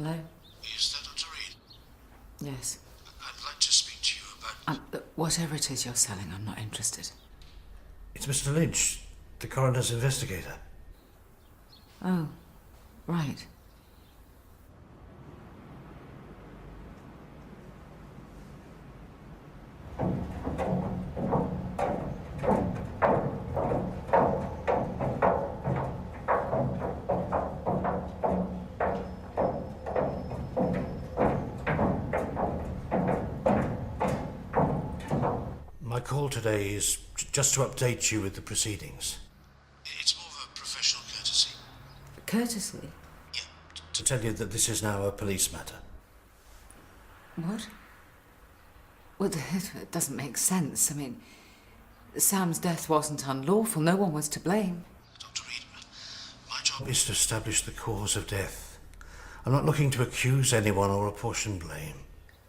Hello? Is that Dr. Reed? Yes. I'd like to speak to you about... Whatever it is you're selling, I'm not interested. It's Mr. Lynch, the coroner's investigator. Oh, right. My call today is just to update you with the proceedings. It's more of a professional courtesy. Courtesy? Yeah, to tell you that this is now a police matter. What? Well, it doesn't make sense. I mean, Sam's death wasn't unlawful. No one was to blame. Dr. Reed, my job is to establish the cause of death. I'm not looking to accuse anyone or apportion blame.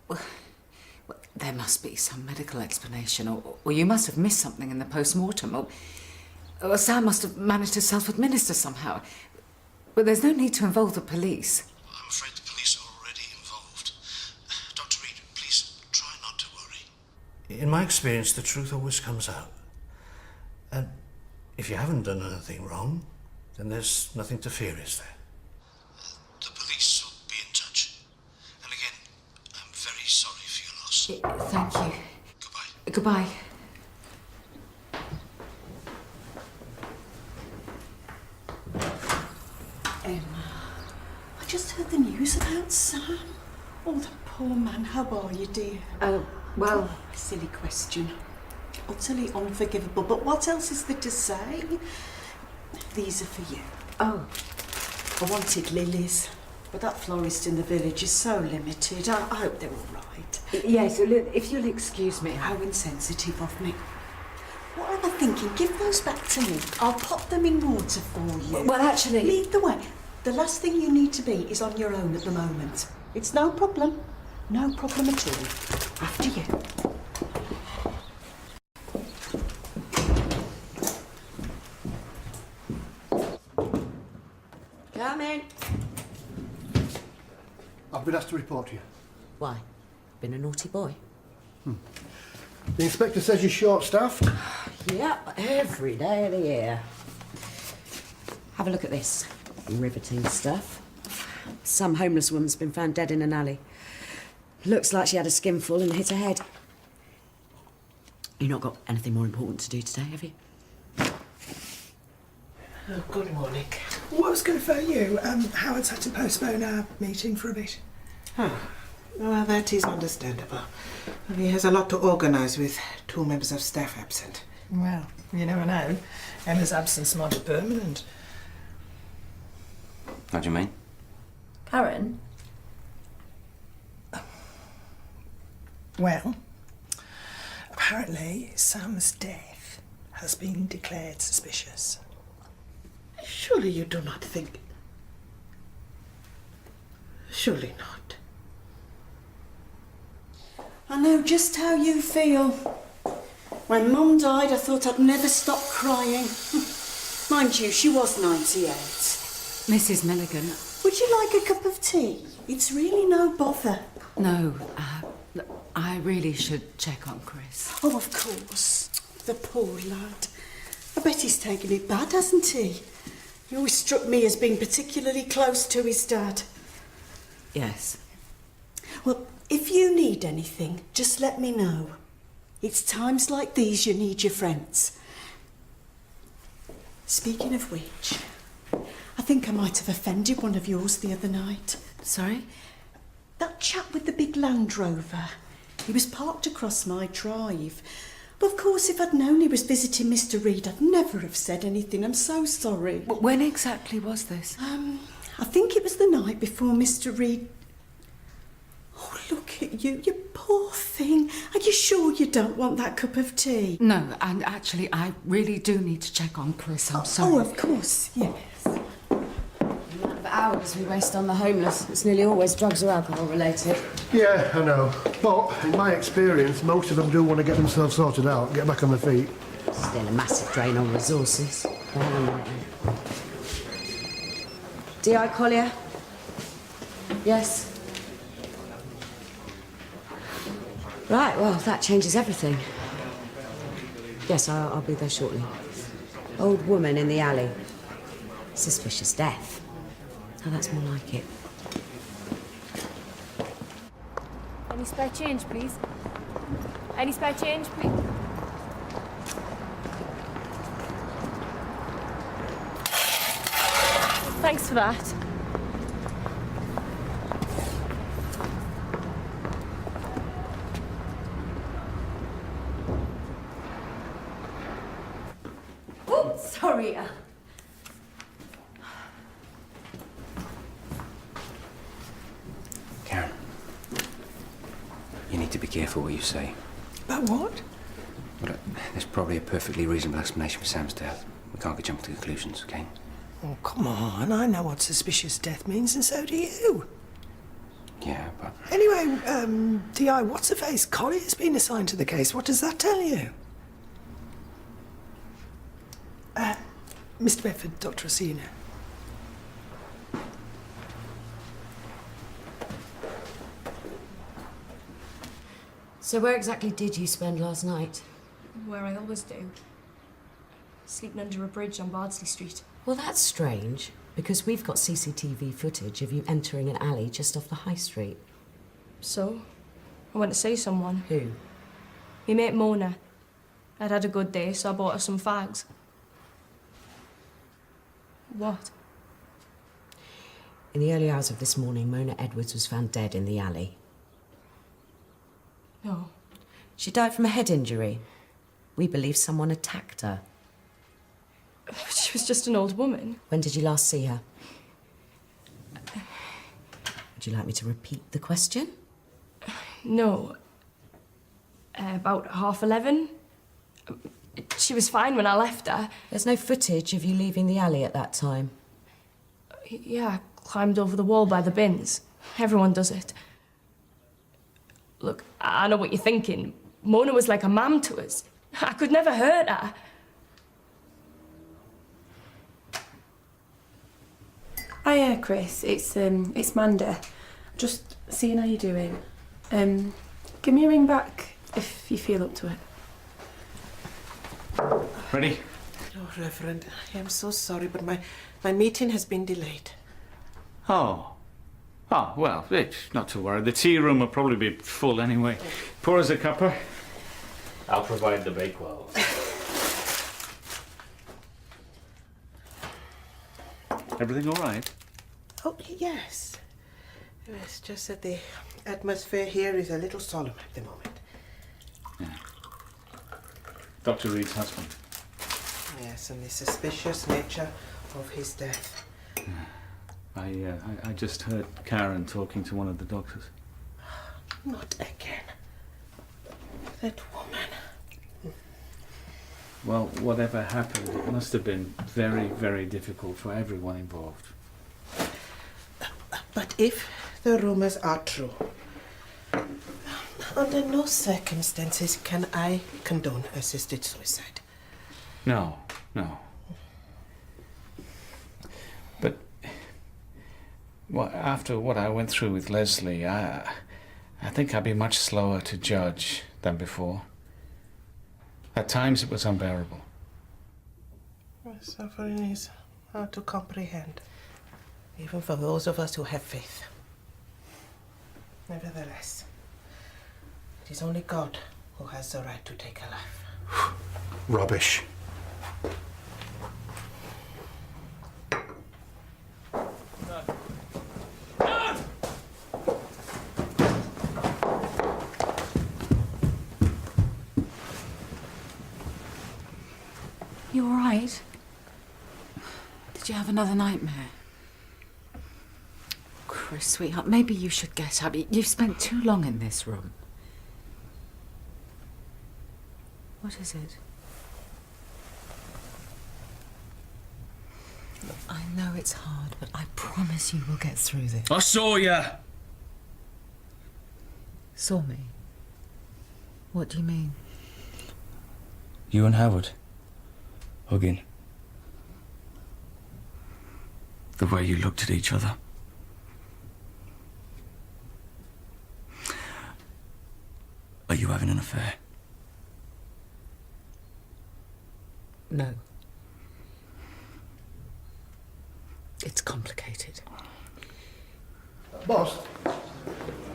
Well, there must be some medical explanation, or you must have missed something in the post-mortem, or Sam must have managed to self-administer somehow. But there's no need to involve the police. I'm afraid the police are already involved. Dr. Reed, please try not to worry. In my experience, the truth always comes out. And if you haven't done anything wrong, then there's nothing to fear, is there? The police will be in touch. And again, I'm very sorry for your loss. Thank you. Goodbye. Goodbye. Emma, I just heard the news about Sam. Oh, the poor man. How are you, dear? Oh, well... Silly question. Utterly unforgivable. But what else is there to say? These are for you. Oh. I wanted lilies, but that florist in the village is so limited. I hope they're all right. Yes, if you'll excuse me. How insensitive of me. What am I thinking? Give those back to me. I'll pop them in water for you. Well, actually... Lead the way. The last thing you need to be is on your own at the moment. It's no problem. No problem at all. After you. Come in. I've been asked to report to you. Why? Been a naughty boy? The inspector says you're short-staffed. Yep, every day of the year. Have a look at this. Riveting stuff. Some homeless woman's been found dead in an alley. Looks like she had a skinful and hit her head. You've not got anything more important to do today, have you? Oh, good morning. Well, I was going to phone you. Howard's had to postpone our meeting for a bit. Oh, well, that is understandable. He has a lot to organise with 2 members of staff absent. Well, you never know. Emma's absence might be permanent. What do you mean? Karen? Well, apparently Sam's death has been declared suspicious. Surely you do not think... Surely not. I know just how you feel. When Mum died, I thought I'd never stop crying. Mind you, she was 98. Mrs. Milligan. Would you like a cup of tea? It's really no bother. No, I really should check on Chris. Oh, of course. The poor lad. I bet he's taken it bad, hasn't he? He always struck me as being particularly close to his dad. Yes. Well, if you need anything, just let me know. It's times like these you need your friends. Speaking of which, I think I might have offended one of yours the other night. Sorry? That chap with the big Land Rover. He was parked across my drive. But of course, if I'd known he was visiting Mr. Reed, I'd never have said anything. I'm so sorry. When exactly was this? I think it was the night before Mr. Reed... Oh, look at you, you poor thing. Are you sure you don't want that cup of tea? No, and actually, I really do need to check on Chris. I'm sorry. Oh, of course, yes. The amount of hours we waste on the homeless. It's nearly always drugs or alcohol related. Yeah, I know. But in my experience, most of them do want to get themselves sorted out, get back on their feet. Still a massive drain on resources. D.I. Collier? Yes. Right, well, that changes everything. Yes, I'll be there shortly. Old woman in the alley. Suspicious death. Oh, that's more like it. Any spare change, please? Any spare change, please? Thanks for that. Oh, sorry. Karen, you need to be careful what you say. About what? Well, there's probably a perfectly reasonable explanation for Sam's death. We can't get jump to conclusions, okay? Oh, come on. I know what suspicious death means, and so do you. Yeah, but... Anyway, T.I., what's her face? Collie has been assigned to the case. What does that tell you? Mr. Bedford, Dr. Orsino. So where exactly did you spend last night? Where I always do. Sleeping under a bridge on Bardsley Street. Well, that's strange, because we've got CCTV footage of you entering an alley just off the high street. So, I went to see someone. Who? My mate Mona. I'd had a good day, so I bought her some fags. What? In the early hours of this morning, Mona Edwards was found dead in the alley. No. She died from a head injury. We believe someone attacked her. She was just an old woman. When did you last see her? Would you like me to repeat the question? No. About 11:30. She was fine when I left her. There's no footage of you leaving the alley at that time. Yeah, I climbed over the wall by the bins. Everyone does it. Look, I know what you're thinking. Mona was like a mam to us. I could never hurt her. Hiya, Chris. It's Manda. Just seeing how you're doing. Give me a ring back if you feel up to it. Ready? Oh, Reverend, I am so sorry, but my meeting has been delayed. Oh. Oh, well, not to worry. The tea room will probably be full anyway. Pour us a cuppa. I'll provide the bakewell. Everything all right? Oh, yes. It's just that the atmosphere here is a little solemn at the moment. Yeah. Dr. Reed's husband. Yes, and the suspicious nature of his death. Yeah. I just heard Karen talking to one of the doctors. Not again. That woman. Well, whatever happened, it must have been very, very difficult for everyone involved. But if the rumors are true, under no circumstances can I condone assisted suicide. No. But after what I went through with Leslie, I think I'd be much slower to judge than before. At times it was unbearable. Suffering is hard to comprehend, even for those of us who have faith. Nevertheless, it is only God who has the right to take a life. Rubbish. You all right? Did you have another nightmare? Chris, sweetheart, maybe you should get up. You've spent too long in this room. What is it? Look, I know it's hard, but I promise you will get through this. I saw ya! Saw me? What do you mean? You and Howard. Hugging. The way you looked at each other. Are you having an affair? No. It's complicated. Boss,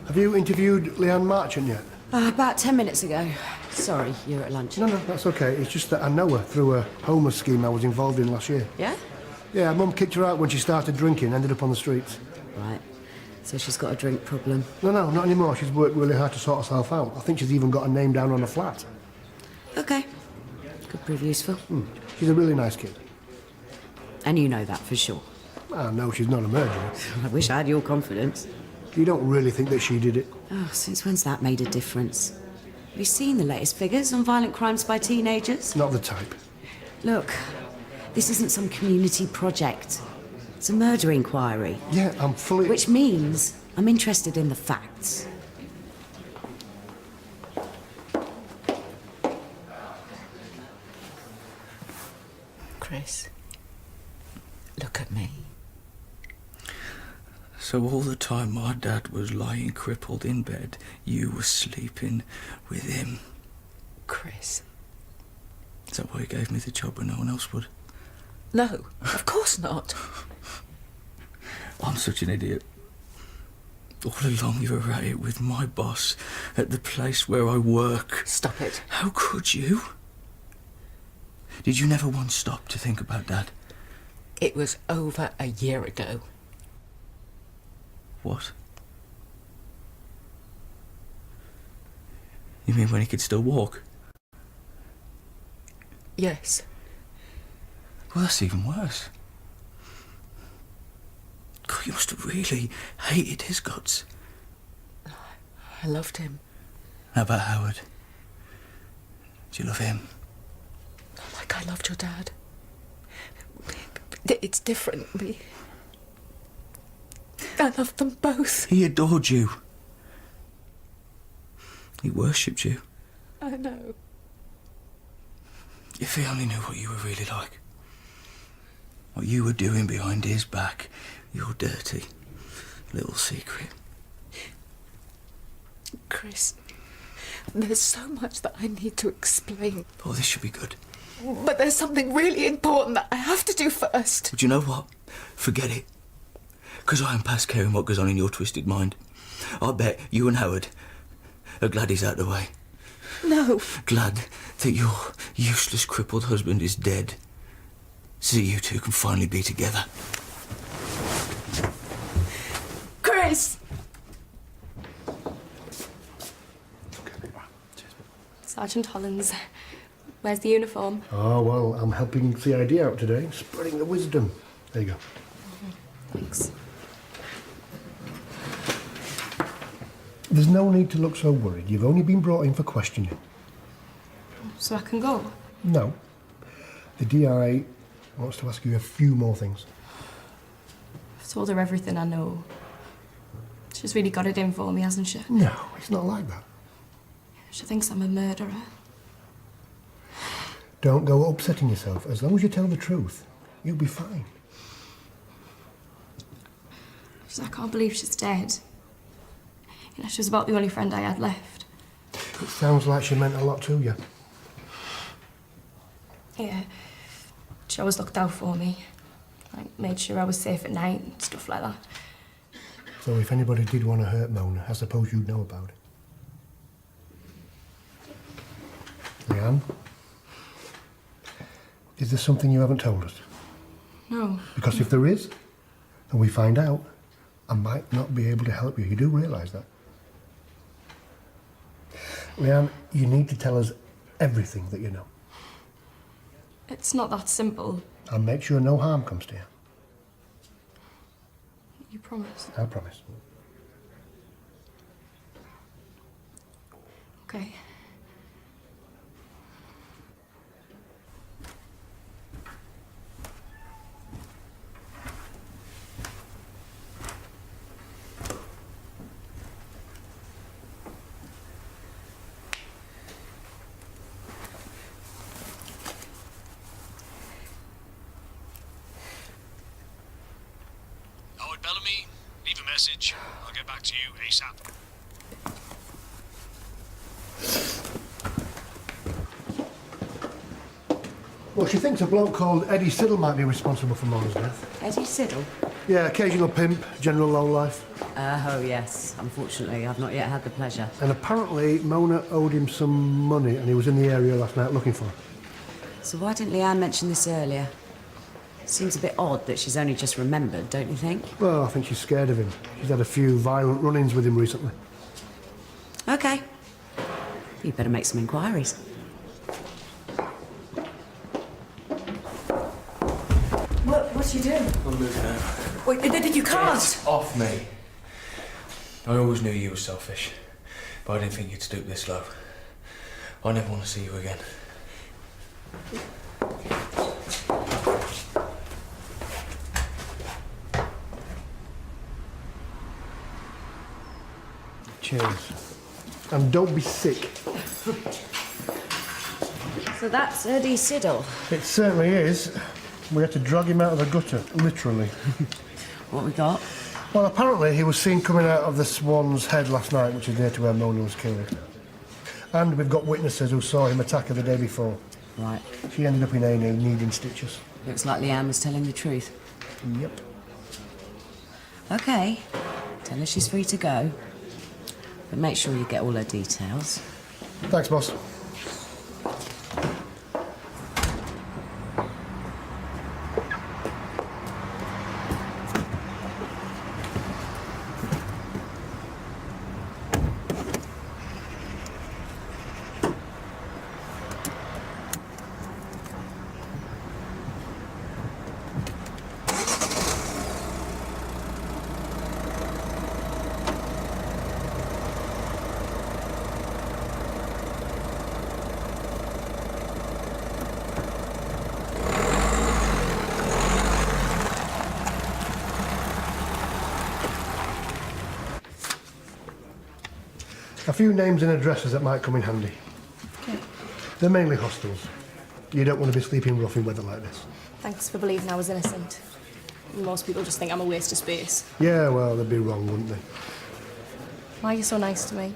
have you interviewed Leanne Marchant yet? About 10 minutes ago. Sorry, you're at lunch. No, that's okay. It's just that I know her through a homeless scheme I was involved in last year. Yeah? Yeah, Mum kicked her out when she started drinking, ended up on the streets. Right. So she's got a drink problem. No, not anymore. She's worked really hard to sort herself out. I think she's even got a name down on a flat. Okay. Could prove useful. She's a really nice kid. And you know that for sure. I know she's not a murderer. I wish I had your confidence. You don't really think that she did it? Oh, since when's that made a difference? Have you seen the latest figures on violent crimes by teenagers? Not the type. Look, this isn't some community project. It's a murder inquiry. Yeah, I'm fully... Which means I'm interested in the facts. Chris, look at me. So all the time my dad was lying crippled in bed, you were sleeping with him. Chris. Is that why you gave me the job when no one else would? No, of course not. I'm such an idiot. All along you were at it with my boss at the place where I work. Stop it. How could you? Did you never once stop to think about Dad? It was over a year ago. What? You mean when he could still walk? Yes. Well, that's even worse. God, you must have really hated his guts. I loved him. How about Howard? Do you love him? Like I loved your dad. It's different. I loved them both. He adored you. He worshipped you. I know. If he only knew what you were really like. What you were doing behind his back. Your dirty little secret. Chris, there's so much that I need to explain. Oh, this should be good. But there's something really important that I have to do first. But you know what? Forget it. Because I am past caring what goes on in your twisted mind. I bet you and Howard are glad he's out of the way. No. Glad that your useless crippled husband is dead. So you two can finally be together. Chris! Sergeant Hollins, where's the uniform? Oh, well, I'm helping CID out today, spreading the wisdom. There you go. Thanks. There's no need to look so worried. You've only been brought in for questioning. So I can go? No. The DI wants to ask you a few more things. I've told her everything I know. She's really got it in for me, hasn't she? No, it's not like that. She thinks I'm a murderer. Don't go upsetting yourself. As long as you tell the truth, you'll be fine. I can't believe she's dead. You know, she was about the only friend I had left. It sounds like she meant a lot to you. Yeah. She always looked out for me. Like, made sure I was safe at night and stuff like that. So if anybody did want to hurt Mona, I suppose you'd know about it. Leanne? Is there something you haven't told us? No. Because if there is, and we find out, I might not be able to help you. You do realise that? Leanne, you need to tell us everything that you know. It's not that simple. I'll make sure no harm comes to you. You promise? I promise. Okay. Howard Bellamy, leave a message. I'll get back to you ASAP. Well, she thinks a bloke called Eddie Siddle might be responsible for Mona's death. Eddie Siddle? Yeah, occasional pimp, general lowlife. Oh, yes. Unfortunately, I've not yet had the pleasure. And apparently Mona owed him some money and he was in the area last night looking for her. So why didn't Leanne mention this earlier? Seems a bit odd that she's only just remembered, don't you think? Well, I think she's scared of him. She's had a few violent run-ins with him recently. OK. You better make some inquiries. What's you doing? I'm moving out. Wait, you can't! Get off me. I always knew you were selfish, but I didn't think you'd stoop this low. I never want to see you again. Cheers. And don't be sick. So that's Eddie Siddle. It certainly is. We had to drag him out of the gutter, literally. What we got? Well, apparently he was seen coming out of the Swan's Head last night, which is near to where Mona was killed. And we've got witnesses who saw him attack her the day before. Right. She ended up in A&E needing stitches. Looks like Leanne was telling the truth. Yep. OK. Tell her she's free to go. But make sure you get all her details. Thanks, boss. A few names and addresses that might come in handy. Okay. They're mainly hostels. You don't want to be sleeping rough in weather like this. Thanks for believing I was innocent. Most people just think I'm a waste of space. Yeah, well, they'd be wrong, wouldn't they? Why are you so nice to me?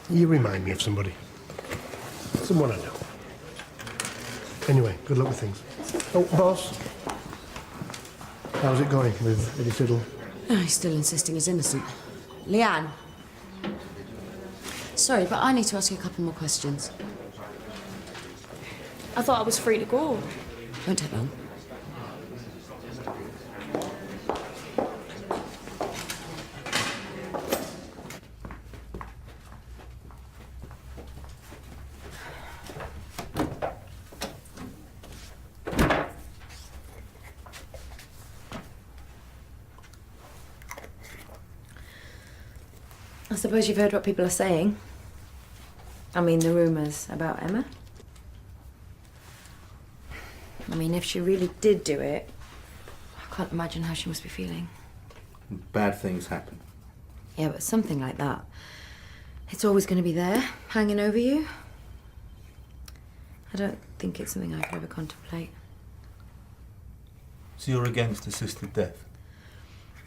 You remind me of somebody. Someone I know. Anyway, good luck with things. Oh, boss. How's it going with Eddie Siddle? Oh, he's still insisting he's innocent. Leanne. Sorry, but I need to ask you a couple more questions. I thought I was free to go. Won't take long. I suppose you've heard what people are saying. I mean, the rumours about Emma. I mean, if she really did do it, I can't imagine how she must be feeling. Bad things happen. Yeah, but something like that, it's always going to be there, hanging over you. I don't think it's something I could ever contemplate. So you're against assisted death?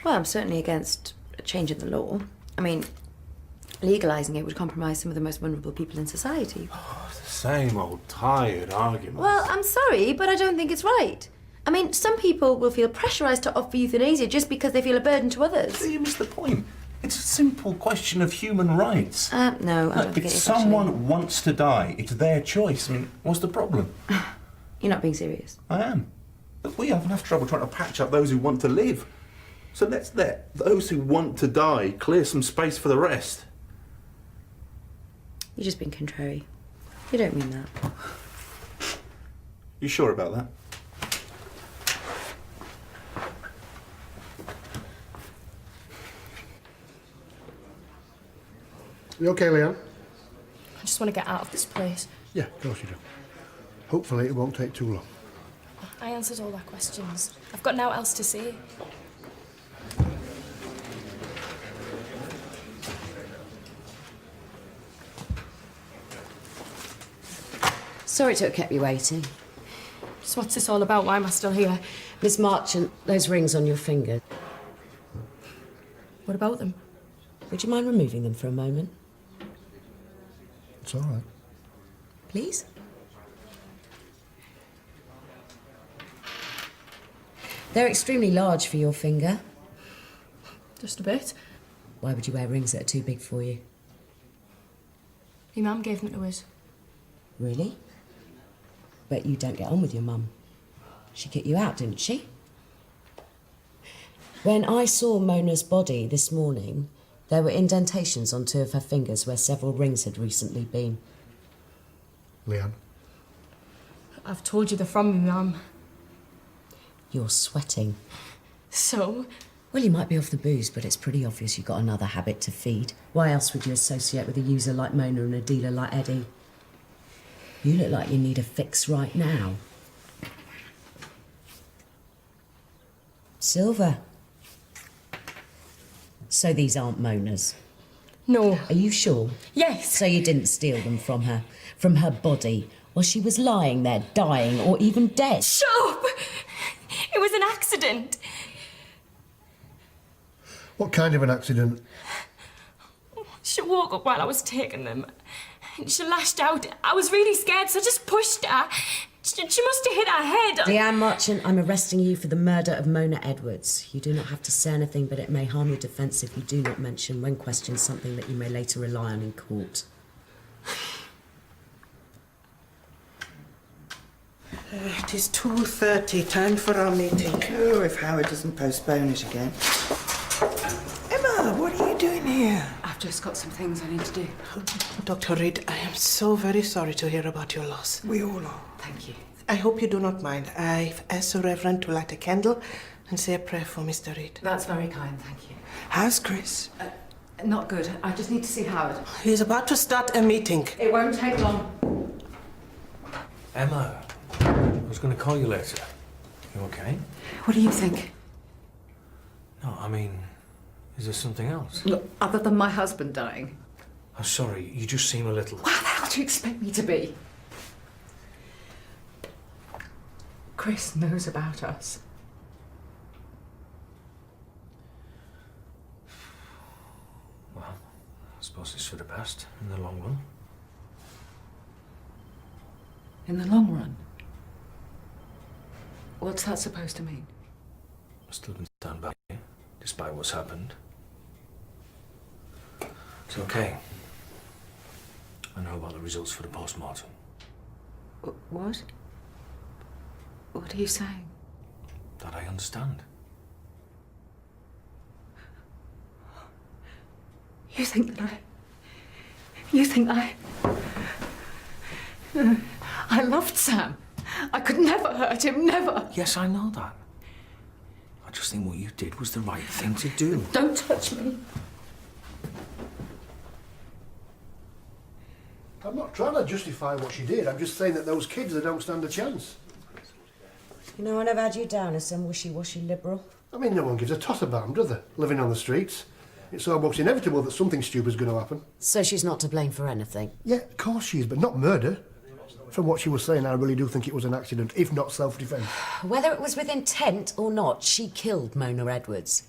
Well, I'm certainly against a change in the law. I mean, legalising it would compromise some of the most vulnerable people in society. Oh, it's the same old tired argument. Well, I'm sorry, but I don't think it's right. I mean, some people will feel pressurised to offer euthanasia just because they feel a burden to others. You missed the point. It's a simple question of human rights. No, I don't Look, think if it is, someone actually. wants to die, it's their choice. I mean, what's the problem? You're not being serious. I am. Look, we have enough trouble trying to patch up those who want to live. So let's let those who want to die clear some space for the rest. You're just being contrary. You don't mean that. You sure about that? You okay, Leanne? I just want to get out of this place. Yeah, of course you do. Hopefully it won't take too long. I answered all their questions. I've got now else to say. Sorry to have kept you waiting. So what's this all about? Why am I still here? Miss Marchant, those rings on your finger. What about them? Would you mind removing them for a moment? It's all right. Please? They're extremely large for your finger. Just a bit. Why would you wear rings that are too big for you? My mum gave them to us. Really? Bet you don't get on with your mum. She kicked you out, didn't she? When I saw Mona's body this morning, there were indentations on 2 of her fingers where several rings had recently been. Leanne? I've told you they're from my mum. You're sweating. So? Well, you might be off the booze, but it's pretty obvious you've got another habit to feed. Why else would you associate with a user like Mona and a dealer like Eddie? You look like you need a fix right now. Silver. So these aren't Mona's? No. Are you sure? Yes. So you didn't steal them from her body, while she was lying there, dying, or even dead? Shut up! It was an accident. What kind of an accident? She woke up while I was taking them. And she lashed out. I was really scared, so I just pushed her. She must have hit her head. Leanne Marchant, I'm arresting you for the murder of Mona Edwards. You do not have to say anything, but it may harm your defence if you do not mention, when questioned, something that you may later rely on in court. It is 2:30, time for our meeting. Oh, if Howard doesn't postpone it again. Emma, what are you doing here? I've just got some things I need to do. Dr. Reed, I am so very sorry to hear about your loss. We all are. Thank you. I hope you do not mind. I've asked the Reverend to light a candle and say a prayer for Mr. Reed. That's very kind, thank you. How's Chris? Not good. I just need to see Howard. He's about to start a meeting. It won't take long. Emma, I was going to call you later. You okay? What do you think? No, I mean, is there something else? Look, other than my husband dying. I'm sorry, you just seem a little... How the hell do you expect me to be? Chris knows about us. Well, I suppose it's for the best in the long run. In the long run? What's that supposed to mean? I still can stand by you, despite what's happened. It's okay. I know about the results for the post-mortem. What? What are you saying? That I understand. You think that I loved Sam. I could never hurt him, never. Yes, I know that. I just think what you did was the right thing to do. Don't touch me. I'm not trying to justify what she did. I'm just saying that those kids, they don't stand a chance. You know, I never had you down as some wishy-washy liberal. I mean, no one gives a toss about them, do they? Living on the streets. It's almost inevitable that something stupid's going to happen. So she's not to blame for anything? Yeah, of course she is, but not murder. From what she was saying, I really do think it was an accident, if not self-defence. Whether it was with intent or not, she killed Mona Edwards.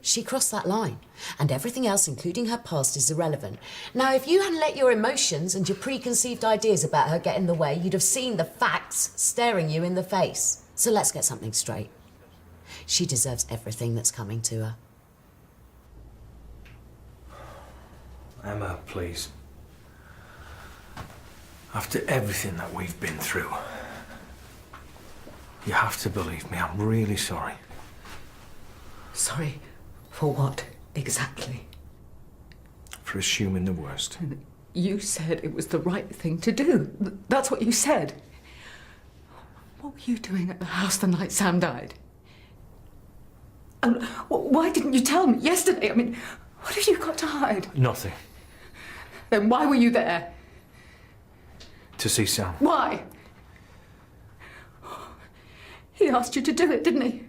She crossed that line, and everything else, including her past, is irrelevant. Now, if you hadn't let your emotions and your preconceived ideas about her get in the way, you'd have seen the facts staring you in the face. So let's get something straight. She deserves everything that's coming to her. Emma, please. After everything that we've been through, you have to believe me. I'm really sorry. Sorry for what exactly? For assuming the worst. You said it was the right thing to do. That's what you said. What were you doing at the house the night Sam died? And why didn't you tell me yesterday? I mean, what have you got to hide? Nothing. Then why were you there? To see Sam. Why? He asked you to do it, didn't he?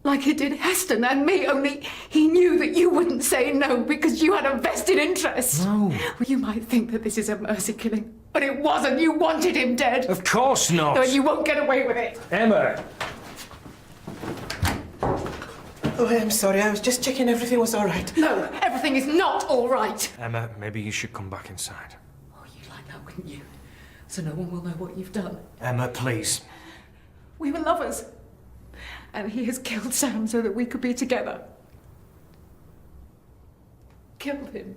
Like he did Heston and me, only he knew that you wouldn't say no because you had a vested interest. No. Well, you might think that this is a mercy killing, but it wasn't. You wanted him dead. Of course not. No, and you won't get away with it. Emma! Oh, I'm sorry. I was just checking everything was all right. No, everything is not all right. Emma, maybe you should come back inside. Oh, you'd like that, wouldn't you? So no one will know what you've done. Emma, please. We were lovers. and he has killed Sam so that we could be together. Killed him.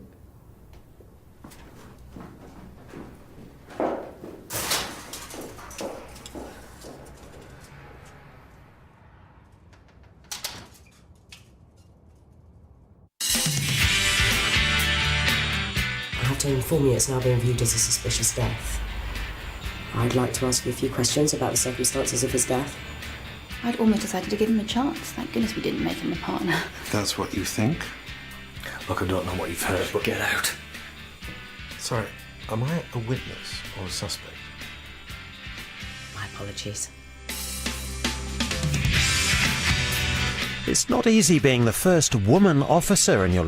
I have to inform you it's now being viewed as a suspicious death. I'd like to ask you a few questions about the circumstances of his death. I'd almost decided to give him a chance. Thank goodness we didn't make him a partner. That's what you think? Look, I don't know what you've heard, but get out. Sorry, am I a witness or a suspect? My apologies. It's not easy being the first woman officer in your